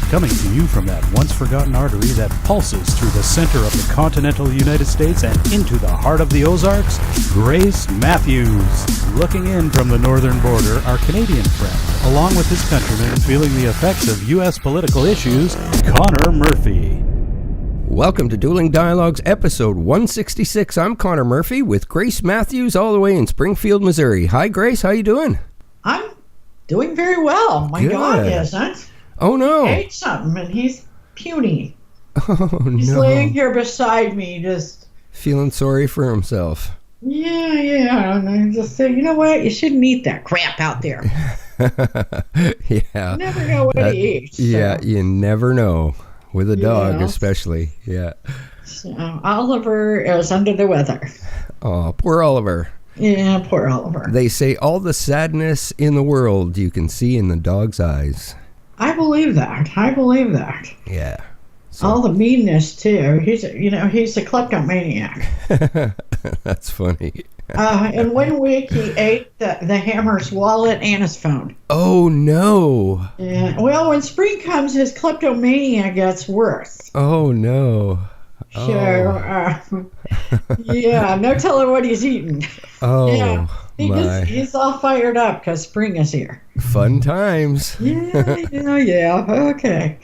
Coming to you from that once-forgotten artery that pulses through the center of the continental United States and into the heart of the Ozarks, Grace Matthews. Looking in from the northern border, our Canadian friend, along with his countrymen feeling the effects of U.S. political issues, Connor Murphy. Welcome to Dueling Dialogues, episode 166. I'm Connor Murphy with Grace Matthews all the way in Springfield, Missouri. Hi, Grace. How you doing? I'm doing very well. My dog isn't. Oh, no. He ate something, and he's puny. Oh, he's no. laying here beside me, just... feeling sorry for himself. Yeah. And I just say, you know what? You shouldn't eat that crap out there. Yeah. You never know what he eats. Yeah, so. you never know. With a dog, especially. Yeah. So, Oliver is under the weather. Oh, poor Oliver. Yeah, poor Oliver. They say all the sadness in the world you can see in the dog's eyes. I believe that. Yeah. So. All the meanness, too. He's a kleptomaniac. That's funny. In 1 week, he ate the hammer's wallet and his phone. Oh, no. Yeah. Well, when spring comes, his kleptomania gets worse. Oh, no. So, yeah, no telling what he's eating. Oh, yeah. He's all fired up because spring is here. Fun times. Yeah. Okay.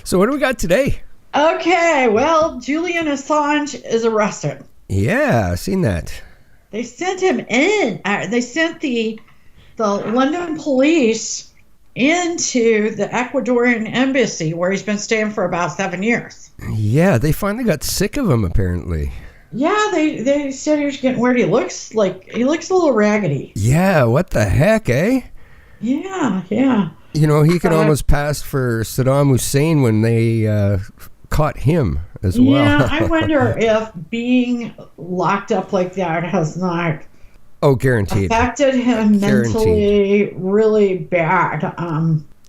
So what do we got today? Okay, well, Julian Assange is arrested. Yeah, I've seen that. They sent him in. They sent the London police into the Ecuadorian Embassy, where he's been staying for about 7 years. Yeah, they finally got sick of him, apparently. Yeah, they said he was getting weird. He looks a little raggedy. Yeah, what the heck, eh? Yeah. You know, he could almost pass for Saddam Hussein when they caught him as well. Yeah, I wonder if being locked up like that has not guaranteed affected him mentally really bad.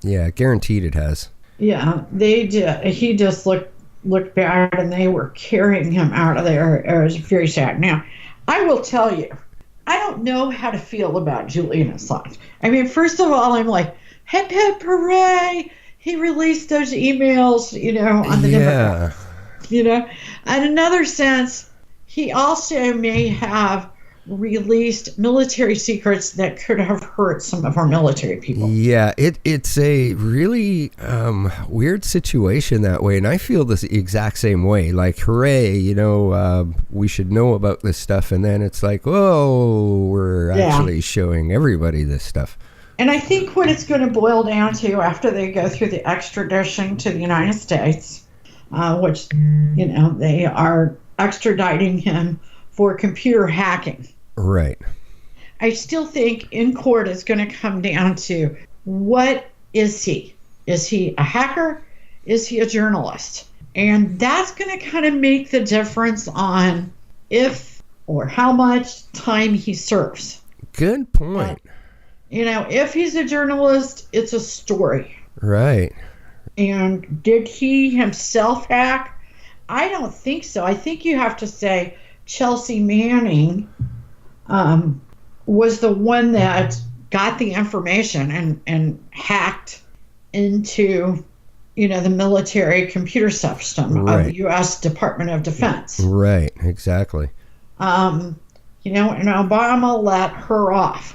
Yeah, guaranteed it has. Yeah, they did. He just looked bad, and they were carrying him out of there. It was very sad. Now, I will tell you, I don't know how to feel about Julian Assange. I mean, first of all, I'm like, hip hip hooray! He released those emails, on the Democrat. In another sense, he also may have released military secrets that could have hurt some of our military people. Yeah, it's a really weird situation that way, and I feel the exact same way. Like, hooray, we should know about this stuff, and then it's like, whoa, we're actually showing everybody this stuff. And I think what it's going to boil down to after they go through the extradition to the United States, which, they are extraditing him for computer hacking. Right. I still think in court it's going to come down to, what is he? Is he a hacker? Is he a journalist? And that's going to kind of make the difference on if or how much time he serves. Good point. If he's a journalist, it's a story. Right. And did he himself hack? I don't think so. I think you have to say Chelsea Manning was the one that got the information and hacked into, the military computer system of the U.S. Department of Defense. Right, exactly. And Obama let her off.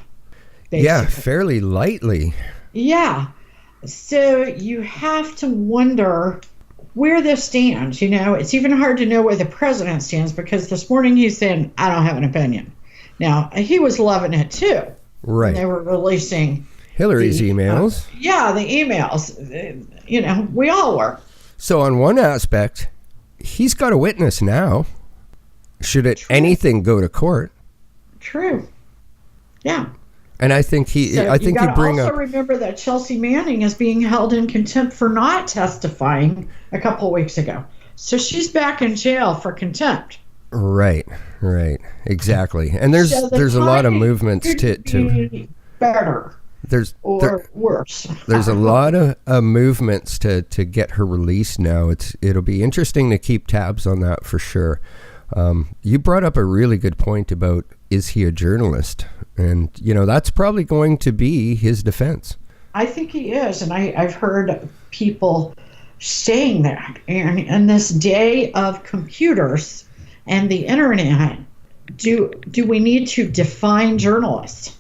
Basically. Yeah, fairly lightly. Yeah. So you have to wonder where this stands. It's even hard to know where the president stands, because this morning he's saying, I don't have an opinion. Now, he was loving it too. Right. They were releasing Hillary's emails. The emails. We all were. So on one aspect, he's got a witness now. Should anything go to court? True. Yeah. And I think you bring up. Also remember that Chelsea Manning is being held in contempt for not testifying a couple of weeks ago. So she's back in jail for contempt. Right, exactly. And there's a lot of movements to better. Worse. There's a lot of movements to get her released now. It'll be interesting to keep tabs on that for sure. You brought up a really good point about, is he a journalist? And, that's probably going to be his defense. I think he is, and I've heard people saying that. And in this day of computers and the internet, do we need to define journalists?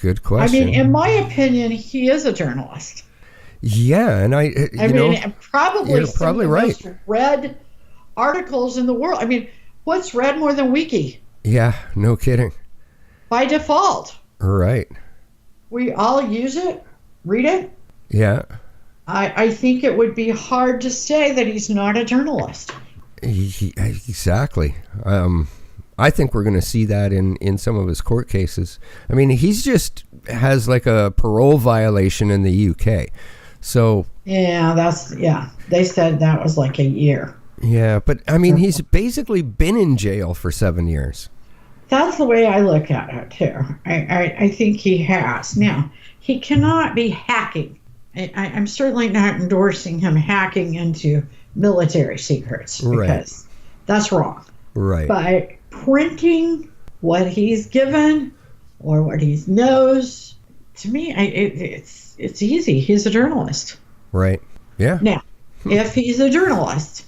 Good question. I mean, in my opinion, he is a journalist. Yeah, and probably you're some probably of the right. most read articles in the world. I mean, what's read more than Wiki? Yeah, no kidding. By default. Right. We all use it, read it. Yeah. I think it would be hard to say that he's not a journalist. Exactly. I think we're going to see that in some of his court cases. I mean, he's just has like a parole violation in the UK. So Yeah, they said that was like a year. Yeah, but I mean, he's basically been in jail for 7 years. That's the way I look at it too. I think he has. Now, he cannot be hacking. I'm certainly not endorsing him hacking into military secrets because that's wrong. Right. But printing what he's given or what he knows, to me, it's easy. He's a journalist. Right. Yeah. Now, if he's a journalist,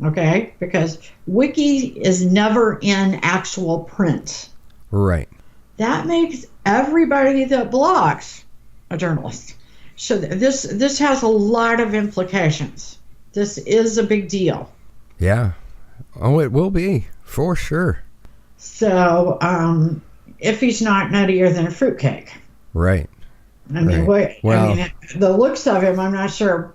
okay, because Wiki is never in actual print. Right. That makes everybody that blogs a journalist. So this has a lot of implications. This is a big deal. Yeah. Oh, it will be, for sure. So, if he's not nuttier than a fruitcake. Right. I mean, Well, the looks of him, I'm not sure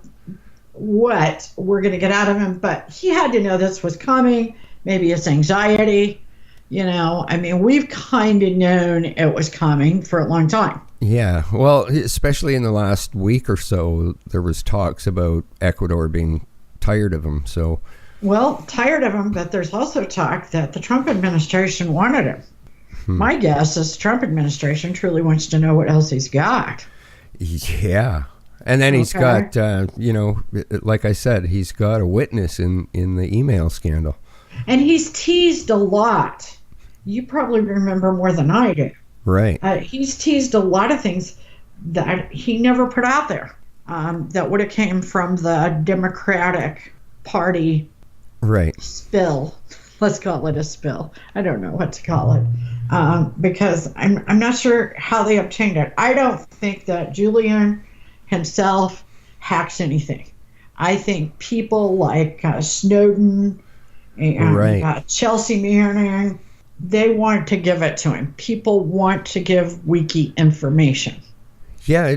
what we're going to get out of him, but he had to know this was coming. Maybe it's anxiety. I mean, we've kind of known it was coming for a long time. Yeah, well, especially in the last week or so, there was talks about Ecuador being tired of him. So, well, tired of him, but there's also talk that the Trump administration wanted him. My guess is the Trump administration truly wants to know what else he's got. Yeah, and then he's got, like I said, he's got a witness in the email scandal. And he's teased a lot. You probably remember more than I do. Right. He's teased a lot of things that he never put out there that would have came from the Democratic Party spill. Let's call it a spill. I don't know what to call it because I'm not sure how they obtained it. I don't think that Julian himself hacks anything. I think people like Snowden and Chelsea Manning, they want to give it to him. People want to give Wiki information. Yeah,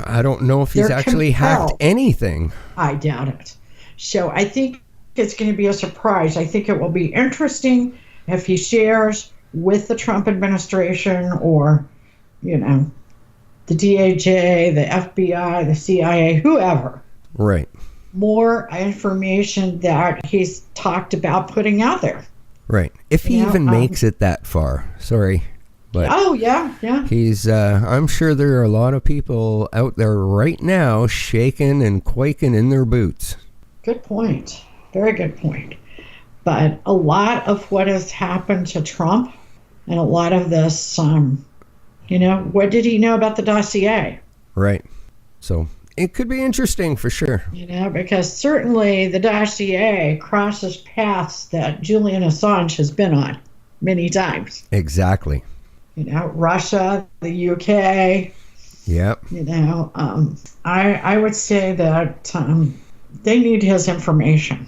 I don't know if he's actually hacked anything. I doubt it. So I think it's going to be a surprise. I think it will be interesting if he shares with the Trump administration or, the DHA, the FBI, the CIA, whoever. Right. More information that he's talked about putting out there. Right. If he even makes it that far. Sorry. But yeah. He's I'm sure there are a lot of people out there right now shaking and quaking in their boots. Good point. Very good point. But a lot of what has happened to Trump and a lot of this, what did he know about the dossier? Right. So it could be interesting for sure. Because certainly the dossier crosses paths that Julian Assange has been on many times. Exactly. Russia, the UK. Yep. I would say that they need his information.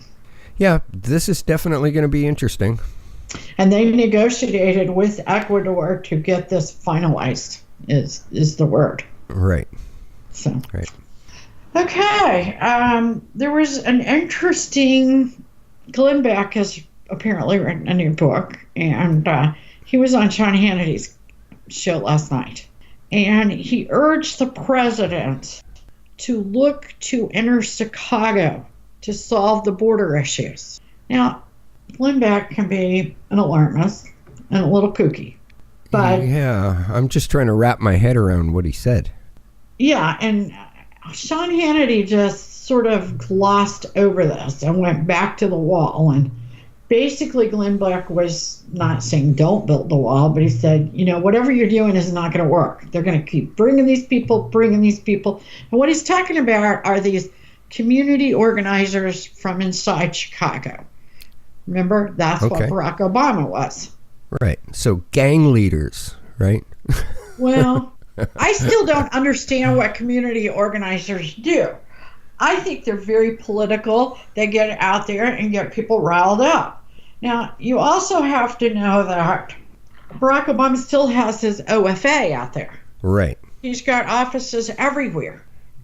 Yeah, this is definitely going to be interesting. And they negotiated with Ecuador to get this finalized, is the word. Right. So. Right. Okay. There was an interesting. Glenn Beck has apparently written a new book, and he was on Sean Hannity's show last night, and he urged the president to look to enter Chicago to solve the border issues. Now, Glenn Beck can be an alarmist and a little kooky, but yeah, I'm just trying to wrap my head around what he said. Yeah, and Sean Hannity just sort of glossed over this and went back to the wall and basically Glenn Beck was not saying don't build the wall, but he said, whatever you're doing is not going to work. They're going to keep bringing these people. And what he's talking about are these community organizers from inside Chicago. Remember, that's what Barack Obama was. Right. So gang leaders, right? Well, I still don't understand what community organizers do. I think they're very political. They get out there and get people riled up. Now, you also have to know that Barack Obama still has his OFA out there. Right. He's got offices everywhere.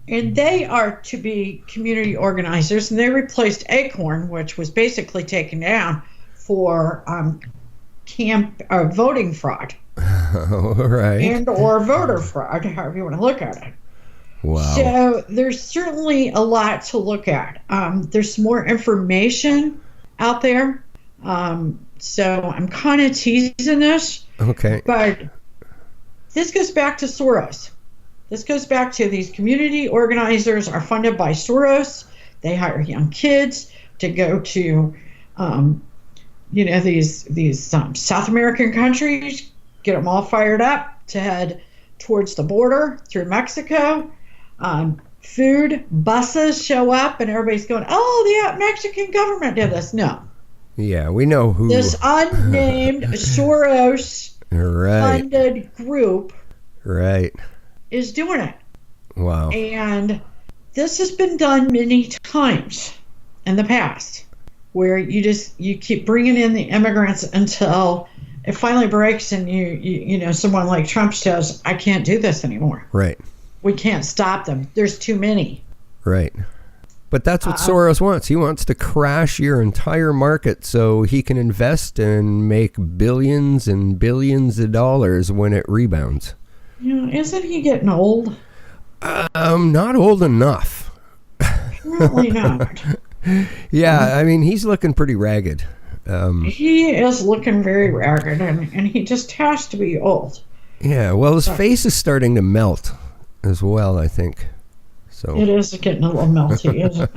And they are to be community organizers, and they replaced Acorn, which was basically taken down for voting fraud. Right. And or voter fraud, however you want to look at it. Wow. So there's certainly a lot to look at. There's more information out there. So I'm kind of teasing this. Okay. But this goes back to Soros. This goes back to these community organizers are funded by Soros. They hire young kids to go to, these South American countries, get them all fired up to head towards the border through Mexico. Food buses show up, and everybody's going, "Oh, the Mexican government did this." No. Yeah, we know who. This unnamed Soros funded group. Right. Is doing it. Wow. And this has been done many times in the past, where you keep bringing in the immigrants until it finally breaks, and someone like Trump says, "I can't do this anymore." Right. We can't stop them. There's too many. Right. But that's what Soros wants. He wants to crash your entire market so he can invest and make billions and billions of dollars when it rebounds. Isn't he getting old? Not old enough. Really not. Yeah, I mean, he's looking pretty ragged. He is looking very ragged, and he just has to be old. Yeah, well, his face is starting to melt as well, I think. So it is getting a little melty, isn't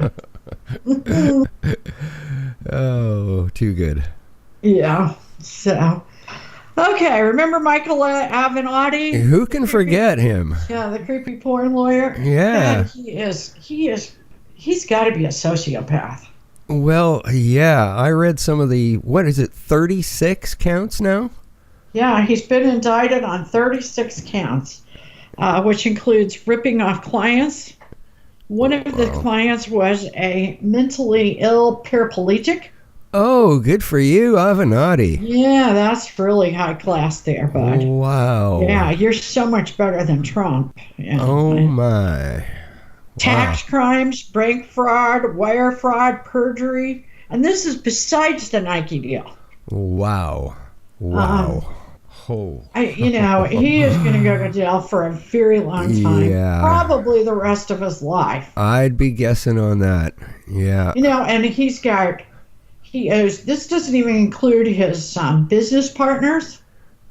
it? Oh, too good. Yeah, so... Okay, remember Michael Avenatti? Who can forget him? Yeah, the creepy porn lawyer. Yeah. And he's got to be a sociopath. Well, yeah, I read some of the, 36 counts now? Yeah, he's been indicted on 36 counts, which includes ripping off clients. One of the clients was a mentally ill paraplegic. Oh, good for you, Avenatti. Yeah, that's really high class there, bud. Wow. Yeah, you're so much better than Trump. Yeah. Oh, my. Tax crimes, bank fraud, wire fraud, perjury. And this is besides the Nike deal. Wow. Wow. He is going to go to jail for a very long time. Yeah. Probably the rest of his life. I'd be guessing on that. Yeah. And he owes, this doesn't even include his business partners.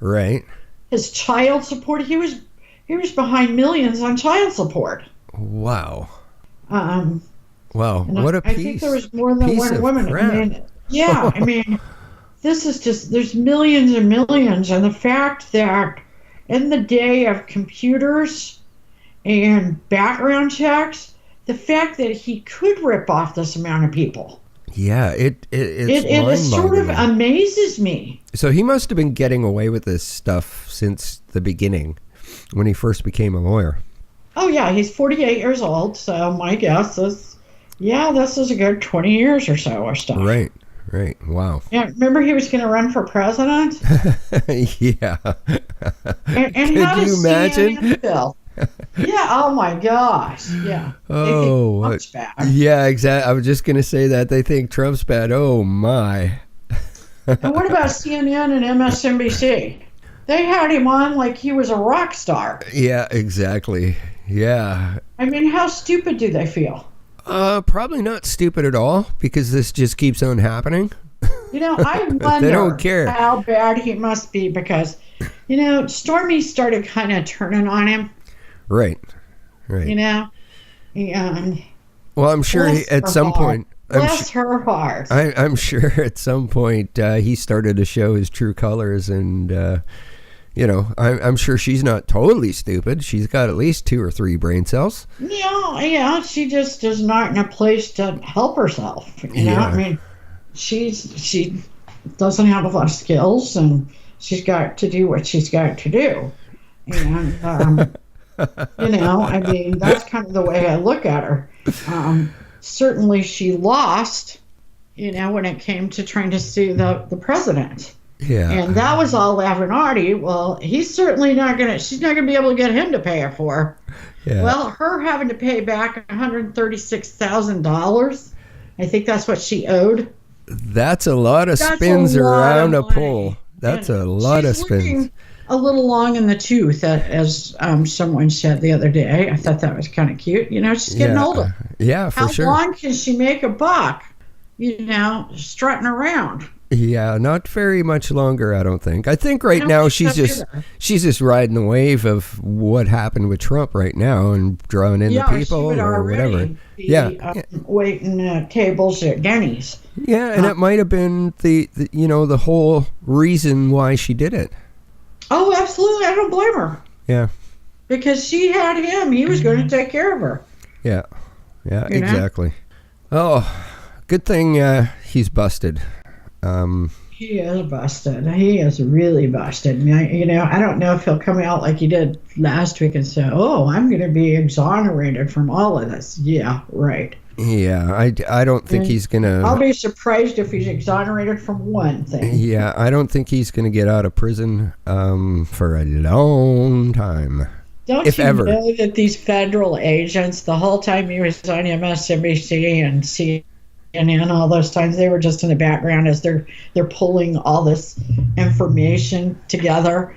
Right. His child support. He was behind millions on child support. Wow. Wow, what a piece. I think there was more than one woman. I mean, this is just, there's millions and millions. And the fact that in the day of computers and background checks, the fact that he could rip off this amount of people. Yeah, it sort of amazes me. So he must have been getting away with this stuff since the beginning, when he first became a lawyer. Oh, yeah, he's 48 years old, so my guess is, this is a good 20 years or so or stuff. Right, wow. Yeah, remember he was going to run for president? Yeah. And how does CNN feel? Yeah, oh my gosh. Yeah. Oh, Trump's bad. Yeah, exactly. I was just going to say that. They think Trump's bad. Oh, my. And what about CNN and MSNBC? They had him on like he was a rock star. Yeah, exactly. Yeah. I mean, how stupid do they feel? Probably not stupid at all, because this just keeps on happening. I wonder they don't care. How bad he must be, because, Stormy started kind of turning on him. Right. And Well, I'm sure at some point Bless her heart. I'm sure at some point he started to show his true colors, and I'm sure she's not totally stupid. She's got at least 2 or 3 brain cells. Yeah. She just is not in a place to help herself. You know, I mean, she doesn't have a lot of skills, and she's got to do what she's got to do. And I mean, that's kind of the way I look at her. Certainly she lost, when it came to trying to sue the president. Yeah. And that was all Avenatti. Well, she's not going to be able to get him to pay it for her. Yeah. Well, her having to pay back $136,000, I think that's what she owed. That's a lot of spins around a pole. That's a lot of spins. A little long in the tooth, as someone said the other day. I thought that was kind of cute. She's getting older. Yeah, for sure. How long can she make a buck, strutting around? Yeah, not very much longer, I don't think. I think right now she's just riding the wave of what happened with Trump right now and drawing in the people or whatever. Waiting tables at Denny's. Yeah, and it might have been the whole reason why she did it. Oh, absolutely. I don't blame her. Yeah. Because she had him. He was going to take care of her. Yeah. Yeah, exactly. Oh, good thing he's busted. He is busted. He is really busted. I don't know if he'll come out like he did last week and say, "Oh, I'm going to be exonerated from all of this." Yeah, right. Yeah, I don't think he's going to... I'll be surprised if he's exonerated from one thing. Yeah, I don't think he's going to get out of prison for a long time. Don't you know that these federal agents, the whole time he was on MSNBC and CNN, all those times, they were just in the background as they're pulling all this information together,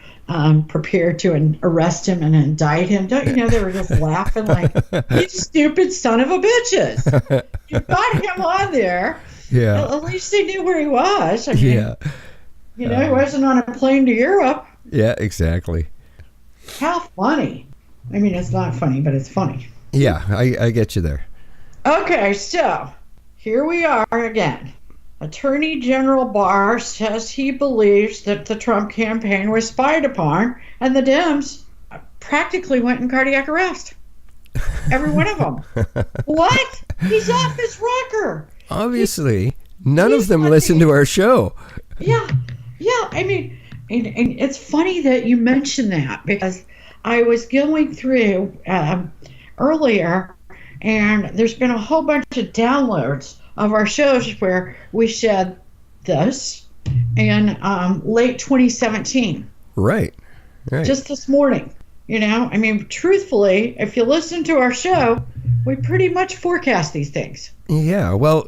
prepared to arrest him and indict him. Don't you know they were just laughing like, "You stupid son of a bitches! You got him on there." Yeah. At least they knew where he was. He wasn't on a plane to Europe. Yeah, exactly. How funny. I mean, it's not funny, but it's funny. Yeah, I get you there. Okay, so here we are again. Attorney General Barr says he believes that the Trump campaign was spied upon, and the Dems practically went in cardiac arrest. Every one of them. What? He's off his rocker. Obviously, none of them listen to our show. Yeah. I mean, and it's funny that you mentioned that, because I was going through earlier, and there's been a whole bunch of downloads of our shows where we said this in late 2017. Right. Just this morning. I mean, truthfully, if you listen to our show, we pretty much forecast these things. Yeah, well,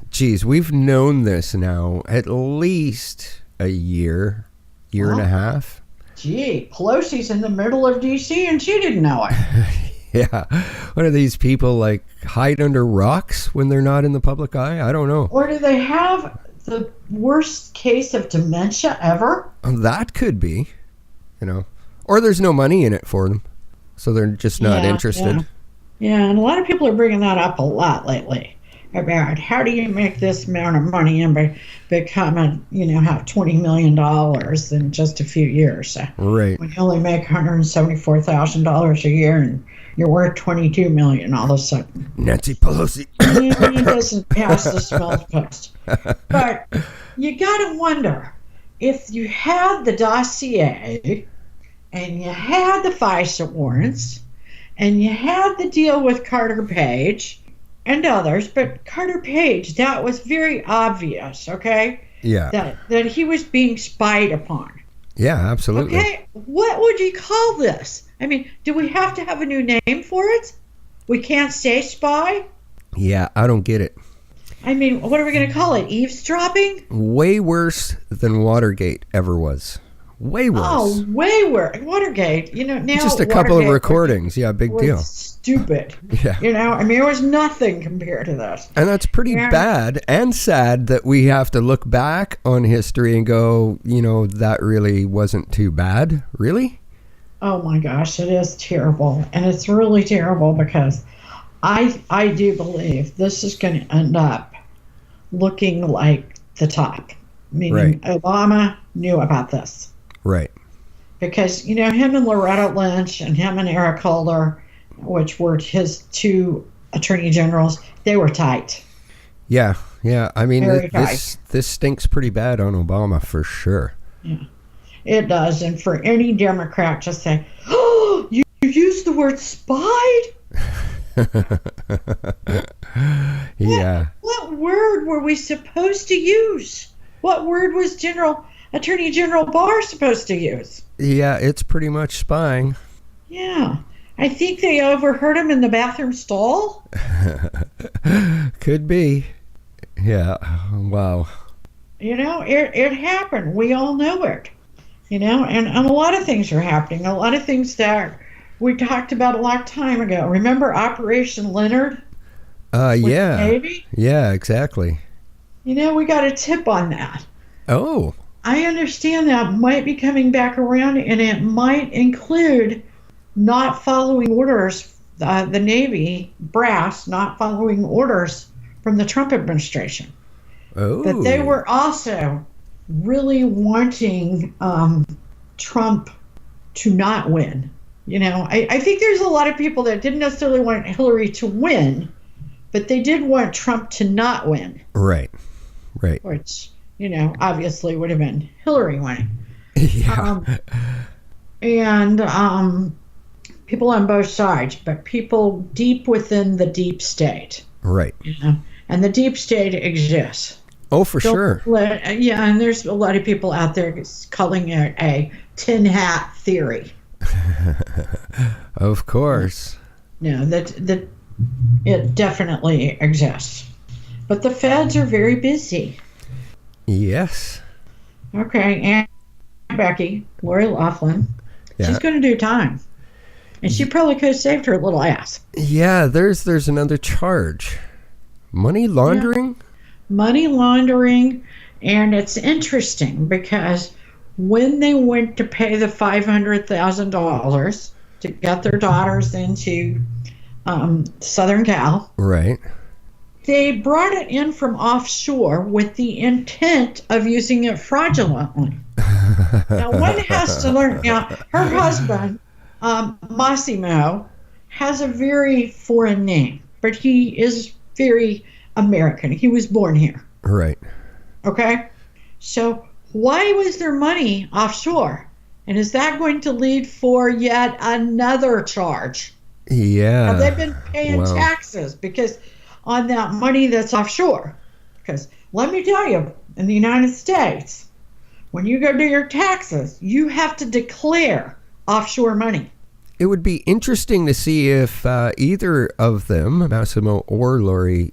geez, we've known this now at least a year and a half. Gee, Pelosi's in the middle of D.C. and she didn't know it. Yeah. What are these people, like, hide under rocks when they're not in the public eye? I don't know. Or do they have the worst case of dementia ever? That could be, Or there's no money in it for them, so they're just not interested. Yeah, and a lot of people are bringing that up a lot lately. About how do you make this amount of money and become have $20 million in just a few years? Right. When you only make $174,000 a year and you're worth $22 million all of a sudden. Nancy Pelosi. He doesn't pass the smell test. But you got to wonder, if you had the dossier and you had the FISA warrants and you had the deal with Carter Page and others, but Carter Page, that was very obvious, okay? Yeah. That he was being spied upon. Yeah, absolutely. Okay, what would you call this? I mean, do we have to have a new name for it? We can't say spy? Yeah, I don't get it. I mean, what are we going to call it? Eavesdropping? Way worse than Watergate ever was. Way worse. Oh, way worse. Watergate, now just a couple of recordings. Yeah, big deal. Stupid. Yeah. I mean, it was nothing compared to this. And that's pretty bad and sad that we have to look back on history and go, that really wasn't too bad. Really? Oh my gosh, it is terrible. And it's really terrible because I do believe this is going to end up looking like the top, meaning Obama knew about this. Right. Because, him and Loretta Lynch and him and Eric Holder, which were his two attorney generals, they were tight. Yeah. I mean, Very this stinks pretty bad on Obama for sure. Yeah, it does. And for any Democrat to say, oh, you used the word spied? Yeah. What word were we supposed to use? What word was Attorney General Barr supposed to use? Yeah, it's pretty much spying. Yeah. I think they overheard him in the bathroom stall. Could be. Yeah. Wow. It happened. We all know it. And a lot of things are happening. A lot of things that we talked about a long time ago. Remember Operation Leonard? Yeah. Navy? Yeah, exactly. We got a tip on that. Oh. I understand that might be coming back around, and it might include not following orders, the Navy brass not following orders from the Trump administration. Oh. But they were also really wanting Trump to not win. I think there's a lot of people that didn't necessarily want Hillary to win, but they did want Trump to not win. Right. Which, obviously would have been Hillary winning. Yeah. And people on both sides, but people deep within the deep state. Right. And the deep state exists. Oh, for sure. And there's a lot of people out there calling it a tin hat theory. Of course. No, that it definitely exists. But the feds are very busy. Yes. Okay, and Becky, Laurie Loughlin, she's going to do time. And she probably could have saved her little ass. Yeah, there's another charge. Money laundering? Yeah. Money laundering, and it's interesting because when they went to pay the $500,000 to get their daughters into Southern Cal, right, they brought it in from offshore with the intent of using it fraudulently. Now, one has to learn. Now, her husband, Massimo, has a very foreign name, but he is very American. He was born here. Right. Okay? So why was there money offshore? And is that going to lead for yet another charge? Yeah. Have they been paying taxes because on that money that's offshore? Because let me tell you, in the United States, when you go do your taxes, you have to declare offshore money. It would be interesting to see if either of them, Massimo or Laurie,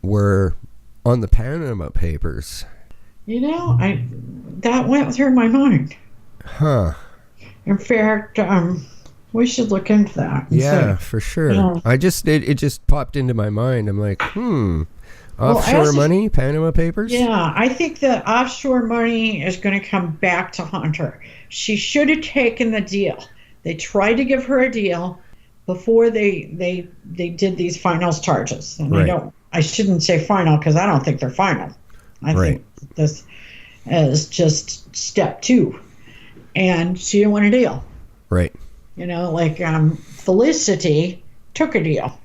were on the Panama Papers. That went through my mind. Huh. In fact, we should look into that. Yeah, for sure. Yeah. It just popped into my mind. I'm like, offshore money, Panama Papers? Yeah, I think that offshore money is going to come back to haunt her. She should have taken the deal. They tried to give her a deal before they did these finals charges. And I shouldn't say final because I don't think they're final. I think this is just step 2. And she didn't want a deal. Right. Felicity took a deal.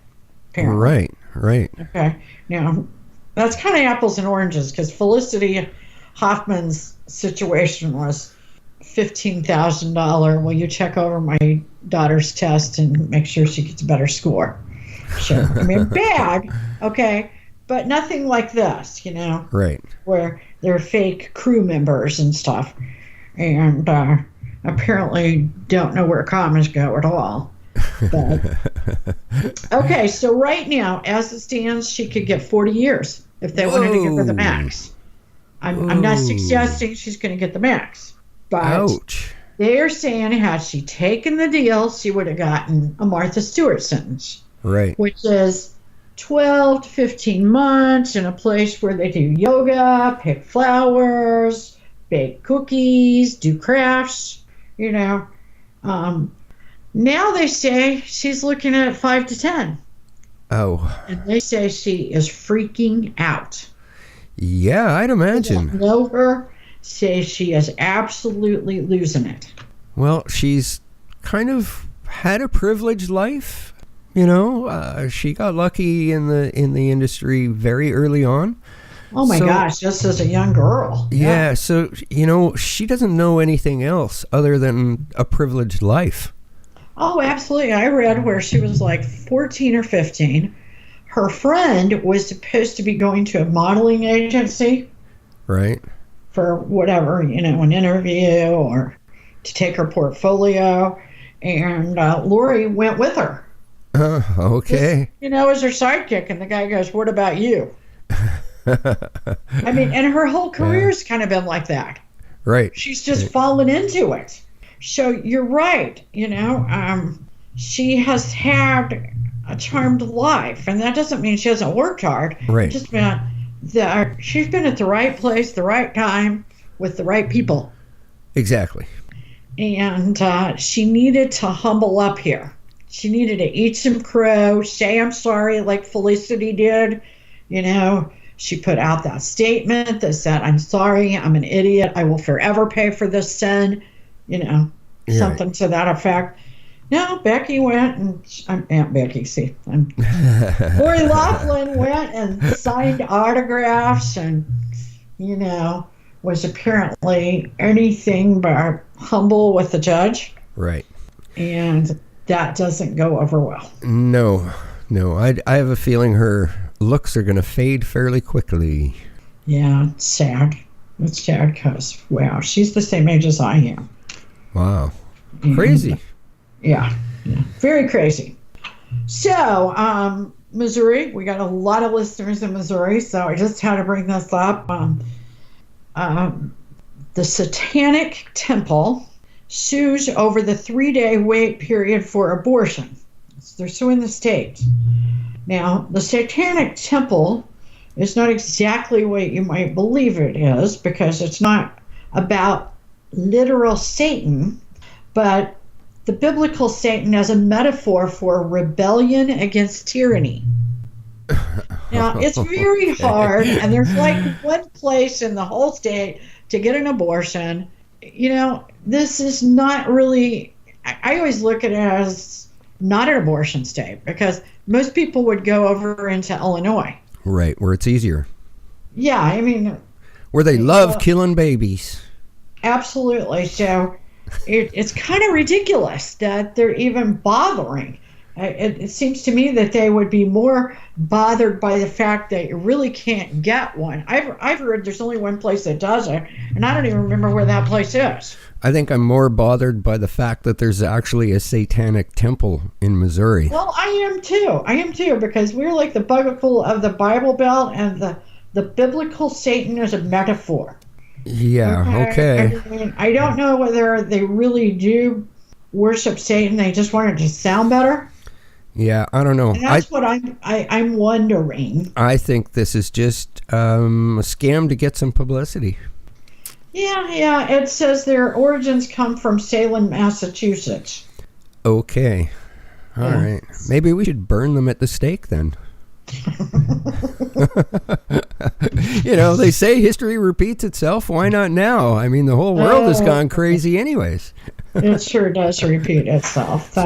Apparently. Right. Okay. Now, that's kind of apples and oranges because Felicity Hoffman's situation was $15,000. Will you check over my daughter's test and make sure she gets a better score? Sure. I mean, bad, okay, but nothing like this, Right. Where they're fake crew members and stuff, and apparently don't know where commas go at all. But, okay, so right now, as it stands, she could get 40 years if they wanted to give her the max. I'm not suggesting she's going to get the max. But ouch. They're saying had she taken the deal, she would have gotten a Martha Stewart sentence. Right. Which is 12 to 15 months in a place where they do yoga, pick flowers, bake cookies, do crafts, Now they say she's looking at 5 to 10. Oh. And they say she is freaking out. Yeah, I'd imagine. People know her, say she is absolutely losing it. Well, she's kind of had a privileged life. You know, she got lucky in the industry very early on. Oh my gosh, just as a young girl. Yeah, so, you know, she doesn't know anything else other than a privileged life. Oh, absolutely. I read where she was like 14 or 15. Her friend was supposed to be going to a modeling agency. Right. For whatever, you know, an interview or to take her portfolio. And Laurie went with her. Okay. Just, you know, as her sidekick. And the guy goes, "What about you?" I mean, and her whole career's kind of been like that. Right. She's just fallen into it. So you're right. You know, she has had a charmed life. And that doesn't mean she hasn't worked hard. Right. It just meant that she's been at the right place, the right time, with the right people. Exactly. And she needed to humble up here. She needed to eat some crow, say I'm sorry like Felicity did. You know, she put out that statement that said, "I'm sorry, I'm an idiot. I will forever pay for this sin." You know, something to that effect. No, Becky went and Aunt Becky, see, Laurie Loughlin went and signed autographs and, you know, was apparently anything but humble with the judge. Right. And that doesn't go over well. No. I have a feeling her looks are going to fade fairly quickly. Yeah, it's sad. It's sad because, wow, she's the same age as I am. Wow. Crazy. Yeah, very crazy. So, Missouri, we got a lot of listeners in Missouri, so I just had to bring this up. The Satanic Temple sues over the 3-day wait period for abortion. So they're suing the state. Now, the Satanic Temple is not exactly what you might believe it is, because it's not about literal Satan, but the biblical Satan as a metaphor for rebellion against tyranny. Now, it's very hard, and there's like one place in the whole state to get an abortion. You know, this is not really, I always look at it as not an abortion state, because most people would go over into Illinois. Right, where it's easier. Yeah, I mean. Where they love killing babies. Absolutely. So it's kind of ridiculous that they're even bothering. It seems to me that they would be more bothered by the fact that you really can't get one. I've heard there's only one place that does it, and I don't even remember where that place is. I think I'm more bothered by the fact that there's actually a satanic temple in Missouri. Well, I am too, because we're like the bugaboo of the Bible Belt, and the biblical Satan is a metaphor. Yeah, okay. I mean, I don't know whether they really do worship Satan. They just want it to sound better. Yeah, I don't know. And that's what I'm wondering. I think this is just a scam to get some publicity. Yeah. It says their origins come from Salem, Massachusetts. Okay. All right. Maybe we should burn them at the stake then. You know, they say history repeats itself. Why not now? I mean, the whole world has gone crazy anyways. It sure does repeat itself.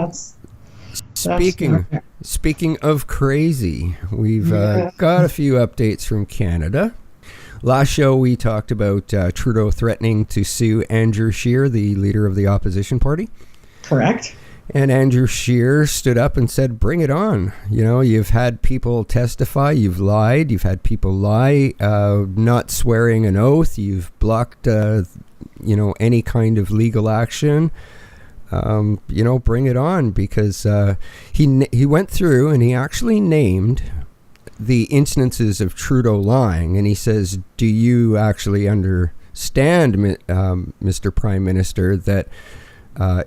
Speaking of crazy, we've got a few updates from Canada. Last show we talked about Trudeau threatening to sue Andrew Scheer, the leader of the opposition party. Correct. And Andrew Scheer stood up and said, bring it on. You know, you've had people testify, you've lied, you've had people lie, not swearing an oath, you've blocked, any kind of legal action. Bring it on, because he went through and he actually named the instances of Trudeau lying. And he says, do you actually understand, Mr. Prime Minister, that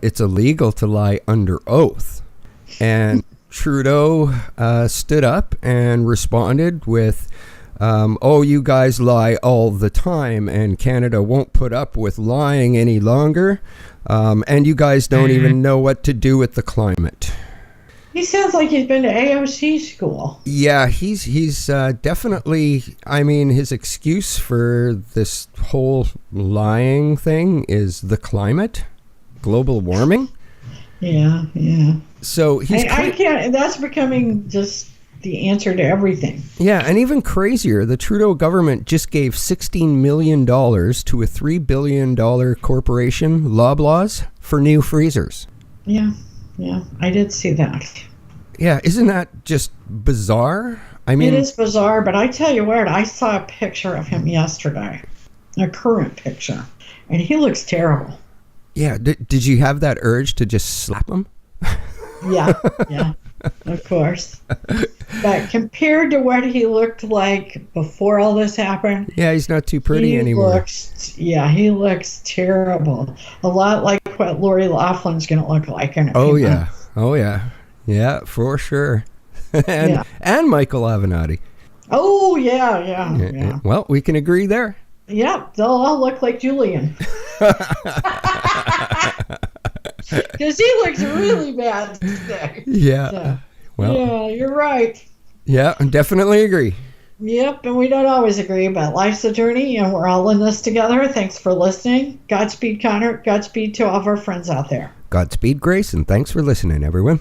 it's illegal to lie under oath? And Trudeau stood up and responded with, you guys lie all the time, and Canada won't put up with lying any longer, and you guys don't even know what to do with the climate. He sounds like he's been to AOC school. Yeah, he's definitely. I mean, his excuse for this whole lying thing is the climate, global warming. Yeah. So I can't. That's becoming just the answer to everything. Yeah, and even crazier, the Trudeau government just gave $16 million to a $3 billion corporation, Loblaws, for new freezers. Yeah, I did see that. Yeah, isn't that just bizarre? I mean, it is bizarre, but I tell you what, I saw a picture of him yesterday, a current picture, and he looks terrible. Yeah, did you have that urge to just slap him? Yeah, of course. But compared to what he looked like before all this happened, yeah, he's not too pretty anymore. He looks terrible. A lot like what Laurie Loughlin's going to look like in a few months. Oh yeah, for sure. and Michael Avenatti. Oh yeah. Well, we can agree there. Yep, they'll all look like Julian. Because he looks really bad today. Yeah. So, well. Yeah, you're right. Yeah, I definitely agree. Yep, and we don't always agree, but life's a journey, and we're all in this together. Thanks for listening. Godspeed, Connor. Godspeed to all of our friends out there. Godspeed, Grace, and thanks for listening, everyone.